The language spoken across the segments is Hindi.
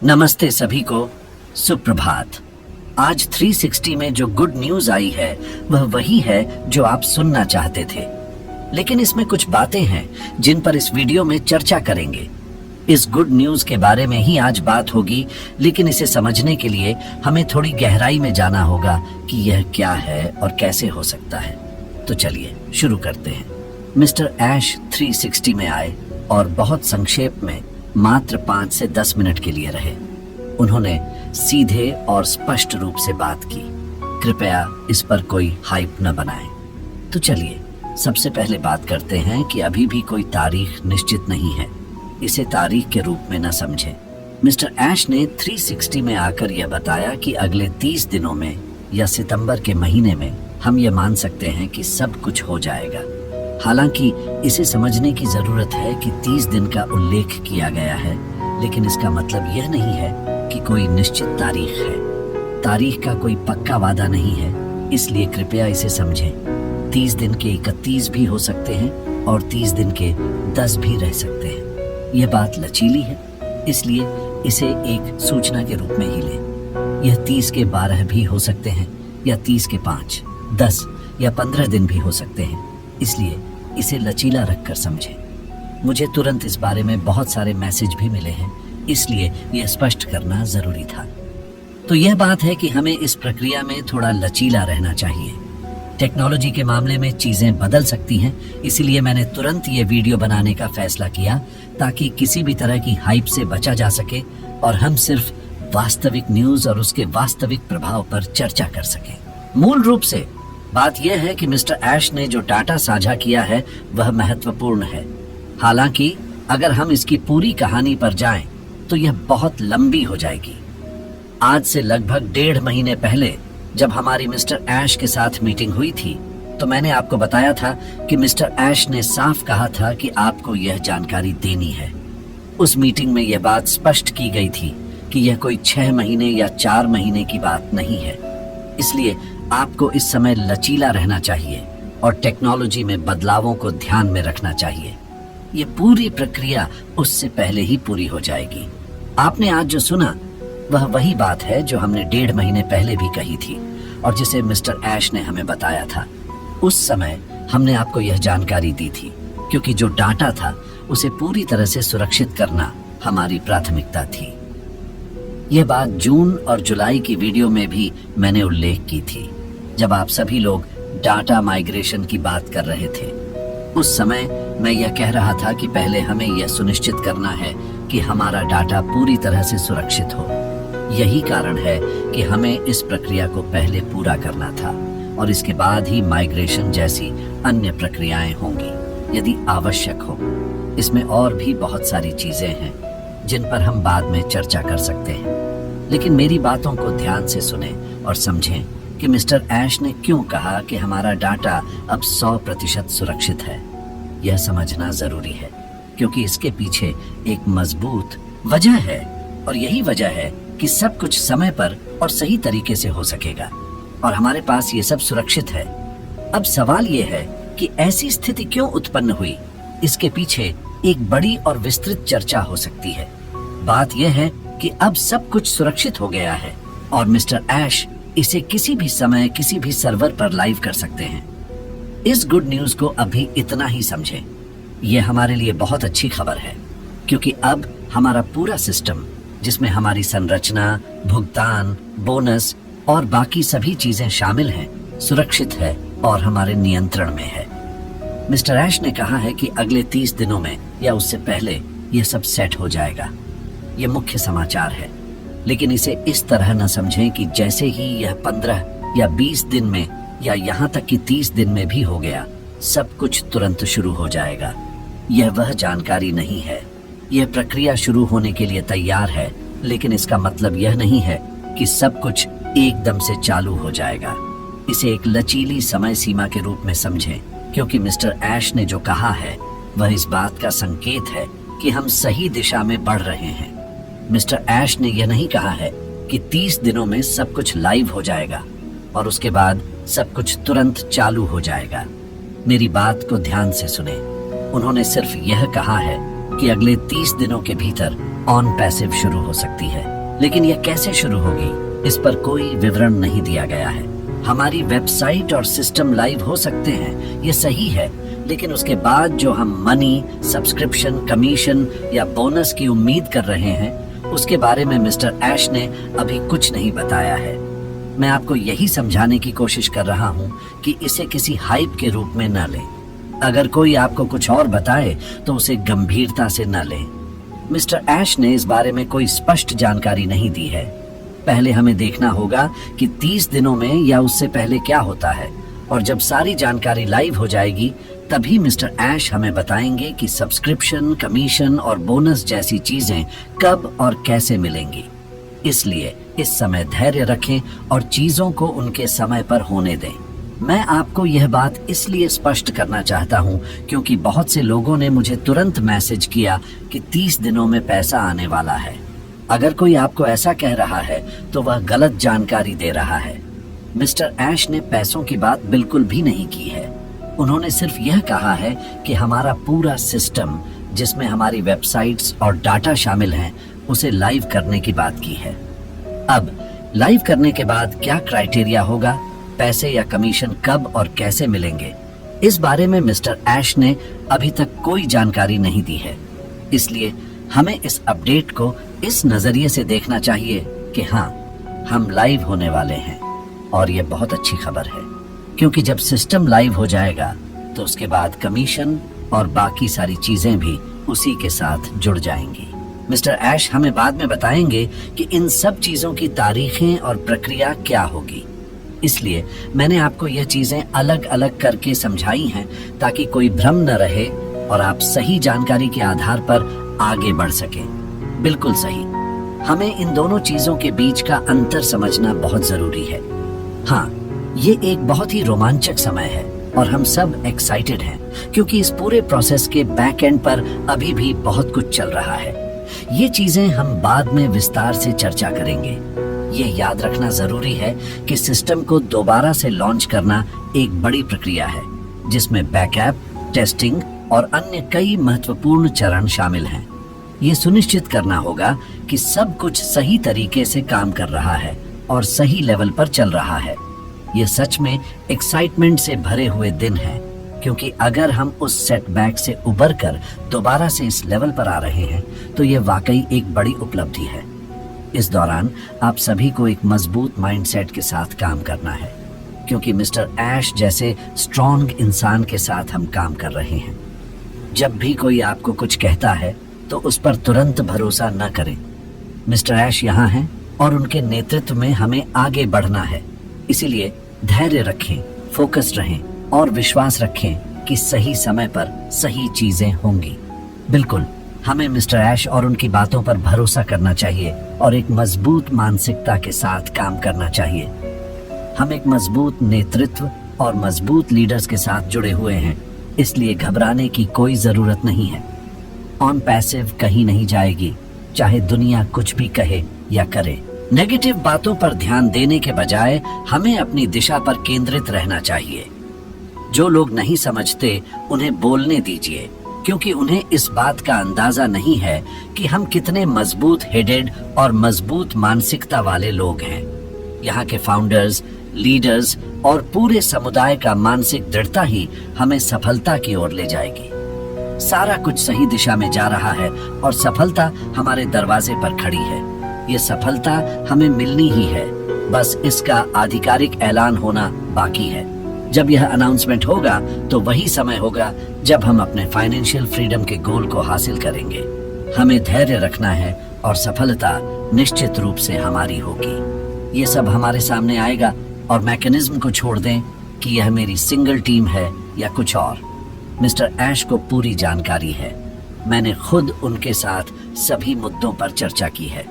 नमस्ते सभी को, सुप्रभात। आज 360 में जो गुड न्यूज आई है वह वही है जो आप सुनना चाहते थे, लेकिन इसमें कुछ बातें हैं जिन पर इस वीडियो में चर्चा करेंगे। इस गुड न्यूज के बारे में ही आज बात होगी, लेकिन इसे समझने के लिए हमें थोड़ी गहराई में जाना होगा कि यह क्या है और कैसे हो सकता है। तो चलिए शुरू करते हैं। मिस्टर ऐश 360 में आए और बहुत संक्षेप में मात्र 5 से 10 मिनट के लिए रहे। उन्होंने सीधे और स्पष्ट रूप से बात की। कृपया इस पर कोई हाइप न बनाएं। तो चलिए सबसे पहले बात करते हैं कि अभी भी कोई तारीख निश्चित नहीं है। इसे तारीख के रूप में न समझें। मिस्टर ऐश ने 360 में आकर यह बताया कि अगले 30 दिनों में या सितंबर के महीने में हम ये मान सकते हैं कि सब कुछ हो जाएगा। हालांकि इसे समझने की जरूरत है कि 30 दिन का उल्लेख किया गया है, लेकिन इसका मतलब यह नहीं है कि कोई निश्चित तारीख है। तारीख का कोई पक्का वादा नहीं है, इसलिए कृपया इसे समझें। 30 दिन के 31 भी हो सकते हैं और 30 दिन के 10 भी रह सकते हैं। यह बात लचीली है, इसलिए इसे एक सूचना के रूप में ही लें। यह 30 के 12 भी हो सकते हैं या 30 के 5, 10 या 15 दिन भी हो सकते हैं, इसलिए इसे लचीला रखकर समझें। मुझे तुरंत इस बारे में बहुत सारे मैसेज भी मिले हैं, इसलिए यह स्पष्ट करना जरूरी था। तो यह बात है कि हमें इस प्रक्रिया में थोड़ा लचीला रहना चाहिए। टेक्नोलॉजी के मामले में चीजें बदल सकती हैं, इसीलिए मैंने तुरंत ये वीडियो बनाने का फैसला किया ताकि किसी भी तरह की हाइप से बचा जा सके और हम सिर्फ वास्तविक न्यूज और उसके वास्तविक प्रभाव पर चर्चा कर सकें। मूल रूप से बात यह है कि मिस्टर ऐश ने जो डाटा साझा किया है वह महत्वपूर्ण है। हालांकि अगर हम इसकी पूरी कहानी पर जाएं तो यह बहुत लंबी हो जाएगी। आज से लगभग 1.5 महीने पहले जब हमारी मिस्टर ऐश के साथ मीटिंग हुई थी तो मैंने आपको बताया था कि मिस्टर ऐश ने साफ कहा था कि आपको यह जानकारी देनी है। उस मीटिंग में यह बात स्पष्ट की गई थी कि यह कोई 6 महीने या 4 महीने की बात नहीं है, इसलिए आपको इस समय लचीला रहना चाहिए और टेक्नोलॉजी में बदलावों को ध्यान में रखना चाहिए। ये पूरी प्रक्रिया उससे पहले ही पूरी हो जाएगी। आपने आज जो सुना वह वही बात है जो हमने 1.5 महीने पहले भी कही थी और जिसे मिस्टर ऐश ने हमें बताया था। उस समय हमने आपको यह जानकारी दी थी क्योंकि जो डाटा था उसे पूरी तरह से सुरक्षित करना हमारी प्राथमिकता थी। यह बात जून और जुलाई की वीडियो में भी मैंने उल्लेख की थी, जब आप सभी लोग डाटा माइग्रेशन की बात कर रहे थे। उस समय मैं यह कह रहा था कि पहले हमें यह सुनिश्चित करना है कि हमारा डाटा पूरी तरह से सुरक्षित हो। यही कारण है कि हमें इस प्रक्रिया को पहले पूरा करना था और इसके बाद ही माइग्रेशन जैसी अन्य प्रक्रियाएं होंगी यदि आवश्यक हो। इसमें और भी बहुत सारी चीजें हैं जिन पर हम बाद में चर्चा कर सकते हैं, लेकिन मेरी बातों को ध्यान से सुने और समझें कि मिस्टर ऐश ने क्यों कहा कि हमारा डाटा अब 100% सुरक्षित है। यह समझना जरूरी है क्योंकि इसके पीछे एक मजबूत वजह है और यही वजह है कि सब कुछ समय पर और सही तरीके से हो सकेगा और हमारे पास ये सब सुरक्षित है। अब सवाल ये है कि ऐसी स्थिति क्यों उत्पन्न हुई। इसके पीछे एक बड़ी और विस्तृत चर्चा हो सकती है। बात यह है कि अब सब कुछ सुरक्षित हो गया है और मिस्टर ऐश इसे किसी भी समय किसी भी सर्वर पर लाइव कर सकते हैं। इस गुड न्यूज को अभी इतना ही समझें। यह हमारे लिए बहुत अच्छी खबर है क्योंकि अब हमारा पूरा सिस्टम, जिसमें हमारी संरचना, भुगतान, बोनस और बाकी सभी चीजें शामिल हैं, सुरक्षित है और हमारे नियंत्रण में है। मिस्टर ऐश ने कहा है कि अगले 30 दिनों में या उससे पहले यह सब सेट हो जाएगा। यह मुख्य समाचार है, लेकिन इसे इस तरह न समझें कि जैसे ही यह 15 या 20 दिन में या यहाँ तक कि 30 दिन में भी हो गया, सब कुछ तुरंत शुरू हो जाएगा। यह वह जानकारी नहीं है। यह प्रक्रिया शुरू होने के लिए तैयार है, लेकिन इसका मतलब यह नहीं है कि सब कुछ एकदम से चालू हो जाएगा। इसे एक लचीली समय सीमा के रूप में समझें, क्योंकि मिस्टर ऐश ने जो कहा है वह इस बात का संकेत है कि हम सही दिशा में बढ़ रहे हैं। मिस्टर ऐश ने यह नहीं कहा है कि 30 दिनों में सब कुछ लाइव हो जाएगा और उसके बाद सब कुछ तुरंत चालू हो जाएगा। मेरी बात को ध्यान से सुने। उन्होंने सिर्फ यह कहा है कि अगले 30 दिनों के भीतर ऑन पैसिव शुरू हो सकती है, लेकिन यह कैसे शुरू होगी इस पर कोई विवरण नहीं दिया गया है। हमारी वेबसाइट और सिस्टम लाइव हो सकते हैं, ये सही है, लेकिन उसके बाद जो हम मनी, सब्सक्रिप्शन, कमीशन या बोनस की उम्मीद कर रहे हैं, उसके बारे में मिस्टर ऐश ने अभी कुछ नहीं बताया है। मैं आपको यही समझाने की कोशिश कर रहा हूं कि इसे किसी हाइप के रूप में न लें। अगर कोई आपको कुछ और बताए तो उसे गंभीरता से न लें। मिस्टर ऐश ने इस बारे में कोई स्पष्ट जानकारी नहीं दी है। पहले हमें देखना होगा कि 30 दिनों में या उससे पहले क्या होता है, और जब सारी जानकारी लाइव हो जाएगी तभी मिस्टर ऐश हमें बताएंगे कि सब्सक्रिप्शन, कमीशन और बोनस जैसी चीजें कब और कैसे मिलेंगी। इसलिए इस समय धैर्य रखें और चीजों को उनके समय पर होने दें। मैं आपको यह बात इसलिए स्पष्ट करना चाहता हूं क्योंकि बहुत से लोगों ने मुझे तुरंत मैसेज किया कि 30 दिनों में पैसा आने वाला है। अगर कोई आपको ऐसा कह रहा है तो वह गलत जानकारी दे रहा है। मिस्टर ऐश ने पैसों की बात बिल्कुल भी नहीं की है। उन्होंने सिर्फ यह कहा है कि हमारा पूरा सिस्टम, जिसमें हमारी वेबसाइट्स और डाटा शामिल हैं, उसे लाइव करने की बात की है। अब लाइव करने के बाद क्या क्राइटेरिया होगा, पैसे या कमीशन कब और कैसे मिलेंगे, इस बारे में मिस्टर ऐश ने अभी तक कोई जानकारी नहीं दी है। इसलिए हमें इस अपडेट को इस नजरिए से देखना चाहिए कि हाँ, हम लाइव होने वाले हैं, और यह बहुत अच्छी खबर है, क्योंकि जब सिस्टम लाइव हो जाएगा तो उसके बाद कमीशन और बाकी सारी चीजें भी उसी के साथ जुड़ जाएंगी। मिस्टर ऐश हमें बाद में बताएंगे कि इन सब चीजों की तारीखें और प्रक्रिया क्या होगी। इसलिए मैंने आपको यह चीजें अलग अलग करके समझाई हैं ताकि कोई भ्रम न रहे और आप सही जानकारी के आधार पर आगे बढ़ सकें। बिल्कुल सही। हमें इन दोनों चीजों के बीच का अंतर समझना बहुत जरूरी है। हाँ, ये एक बहुत ही रोमांचक समय है और हम सब एक्साइटेड हैं क्योंकि इस पूरे प्रोसेस के बैक एंड पर अभी भी बहुत कुछ चल रहा है। ये चीजें हम बाद में विस्तार से चर्चा करेंगे। ये याद रखना जरूरी है कि सिस्टम को दोबारा से लॉन्च करना एक बड़ी प्रक्रिया है, जिसमें बैकअप, टेस्टिंग और अन्य कई महत्वपूर्ण चरण शामिल हैं। ये सुनिश्चित करना होगा कि सब कुछ सही तरीके से काम कर रहा है और सही लेवल पर चल रहा है। ये सच में एक्साइटमेंट से भरे हुए दिन हैं, क्योंकि अगर हम उस सेटबैक से उबर कर दोबारा से इस लेवल पर आ रहे हैं तो ये वाकई एक बड़ी उपलब्धि है। इस दौरान आप सभी को एक मजबूत माइंडसेट के साथ काम करना है, क्योंकि मिस्टर ऐश जैसे स्ट्रॉन्ग इंसान के साथ हम काम कर रहे हैं। जब भी कोई आपको कुछ कहता है तो उस पर तुरंत भरोसा न करें। मिस्टर ऐश यहाँ हैं और उनके नेतृत्व में हमें आगे बढ़ना है। इसीलिए धैर्य रखें, फोकस्ड रहें और विश्वास रखें कि सही समय पर सही चीजें होंगी। बिल्कुल, हमें मिस्टर ऐश और उनकी बातों पर भरोसा करना चाहिए और एक मजबूत मानसिकता के साथ काम करना चाहिए। हम एक मजबूत नेतृत्व और मजबूत लीडर्स के साथ जुड़े हुए हैं, इसलिए घबराने की कोई जरूरत नहीं है। ऑन पैसिव कहीं नहीं जाएगी, चाहे दुनिया कुछ भी कहे या करे। नेगेटिव बातों पर ध्यान देने के बजाय हमें अपनी दिशा पर केंद्रित रहना चाहिए। जो लोग नहीं समझते उन्हें बोलने दीजिए, क्योंकि उन्हें इस बात का अंदाजा नहीं है कि हम कितने मजबूत हेडेड और मजबूत मानसिकता वाले लोग हैं। यहाँ के फाउंडर्स, लीडर्स और पूरे समुदाय का मानसिक दृढ़ता ही हमें सफलता की ओर ले जाएगी। सारा कुछ सही दिशा में जा रहा है और सफलता हमारे दरवाजे पर खड़ी है। ये सफलता हमें मिलनी ही है, बस इसका आधिकारिक ऐलान होना बाकी है। जब यह अनाउंसमेंट होगा तो वही समय होगा जब हम अपने फाइनेंशियल फ्रीडम के गोल को हासिल करेंगे। हमें धैर्य रखना है और सफलता निश्चित रूप से हमारी होगी। ये सब हमारे सामने आएगा और मैकेनिज्म को छोड़ दें कि यह मेरी सिंगल टीम है या कुछ और। मिस्टर ऐश को पूरी जानकारी है। मैंने खुद उनके साथ सभी मुद्दों पर चर्चा की है।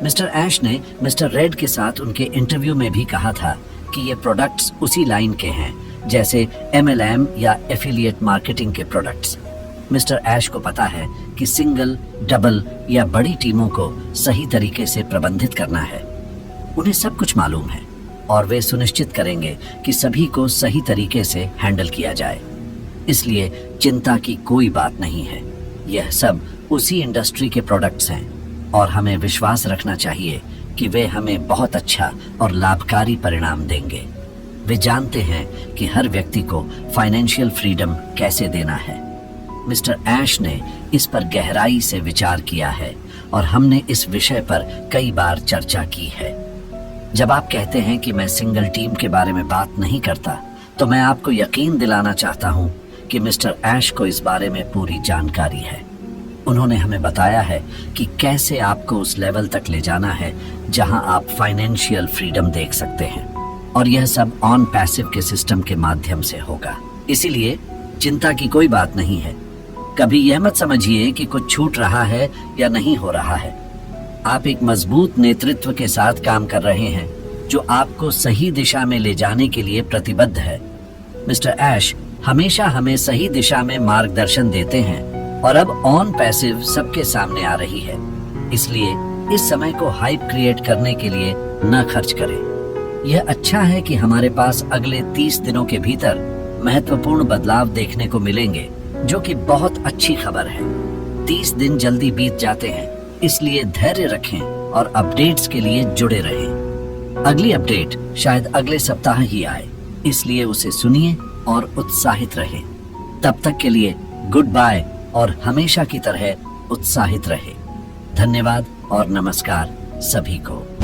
मिस्टर ऐश ने मिस्टर रेड के साथ उनके इंटरव्यू में भी कहा था कि ये प्रोडक्ट्स उसी लाइन के हैं जैसे MLM या एफिलिएट मार्केटिंग के प्रोडक्ट्स। मिस्टर ऐश को पता है कि सिंगल, डबल या बड़ी टीमों को सही तरीके से प्रबंधित करना है। उन्हें सब कुछ मालूम है और वे सुनिश्चित करेंगे कि सभी को सही तरीके से हैंडल किया जाए। इसलिए चिंता की कोई बात नहीं है। यह सब उसी इंडस्ट्री के प्रोडक्ट्स हैं। और हमें विश्वास रखना चाहिए कि वे हमें बहुत अच्छा और लाभकारी परिणाम देंगे। वे जानते हैं कि हर व्यक्ति को फाइनेंशियल फ्रीडम कैसे देना है। मिस्टर ऐश ने इस पर गहराई से विचार किया है और हमने इस विषय पर कई बार चर्चा की है। जब आप कहते हैं कि मैं सिंगल टीम के बारे में बात नहीं करता, तो मैं आपको यकीन दिलाना चाहता हूं कि मिस्टर ऐश को इस बारे में पूरी जानकारी है। उन्होंने हमें बताया है कि कैसे आपको उस लेवल तक ले जाना है जहां आप फाइनेंशियल फ्रीडम देख सकते हैं, और यह सब ऑन पैसिव के सिस्टम के माध्यम से होगा। इसीलिए चिंता की कोई बात नहीं है। कभी यह मत समझिए कि कुछ छूट रहा है या नहीं हो रहा है। आप एक मजबूत नेतृत्व के साथ काम कर रहे हैं जो आपको सही दिशा में ले जाने के लिए प्रतिबद्ध है। मिस्टर ऐश हमेशा हमें सही दिशा में मार्गदर्शन देते हैं और अब ऑन पैसिव सबके सामने आ रही है। इसलिए इस समय को हाइप क्रिएट करने के लिए न खर्च करें। यह अच्छा है कि हमारे पास अगले 30 दिनों के भीतर महत्वपूर्ण बदलाव देखने को मिलेंगे, जो कि बहुत अच्छी खबर है। 30 दिन जल्दी बीत जाते हैं, इसलिए धैर्य रखें और अपडेट्स के लिए जुड़े रहें। अगली अपडेट शायद अगले सप्ताह ही आए, इसलिए उसे सुनिए और उत्साहित रहें। तब तक के लिए गुड बाय और हमेशा की तरह उत्साहित रहें। धन्यवाद और नमस्कार सभी को।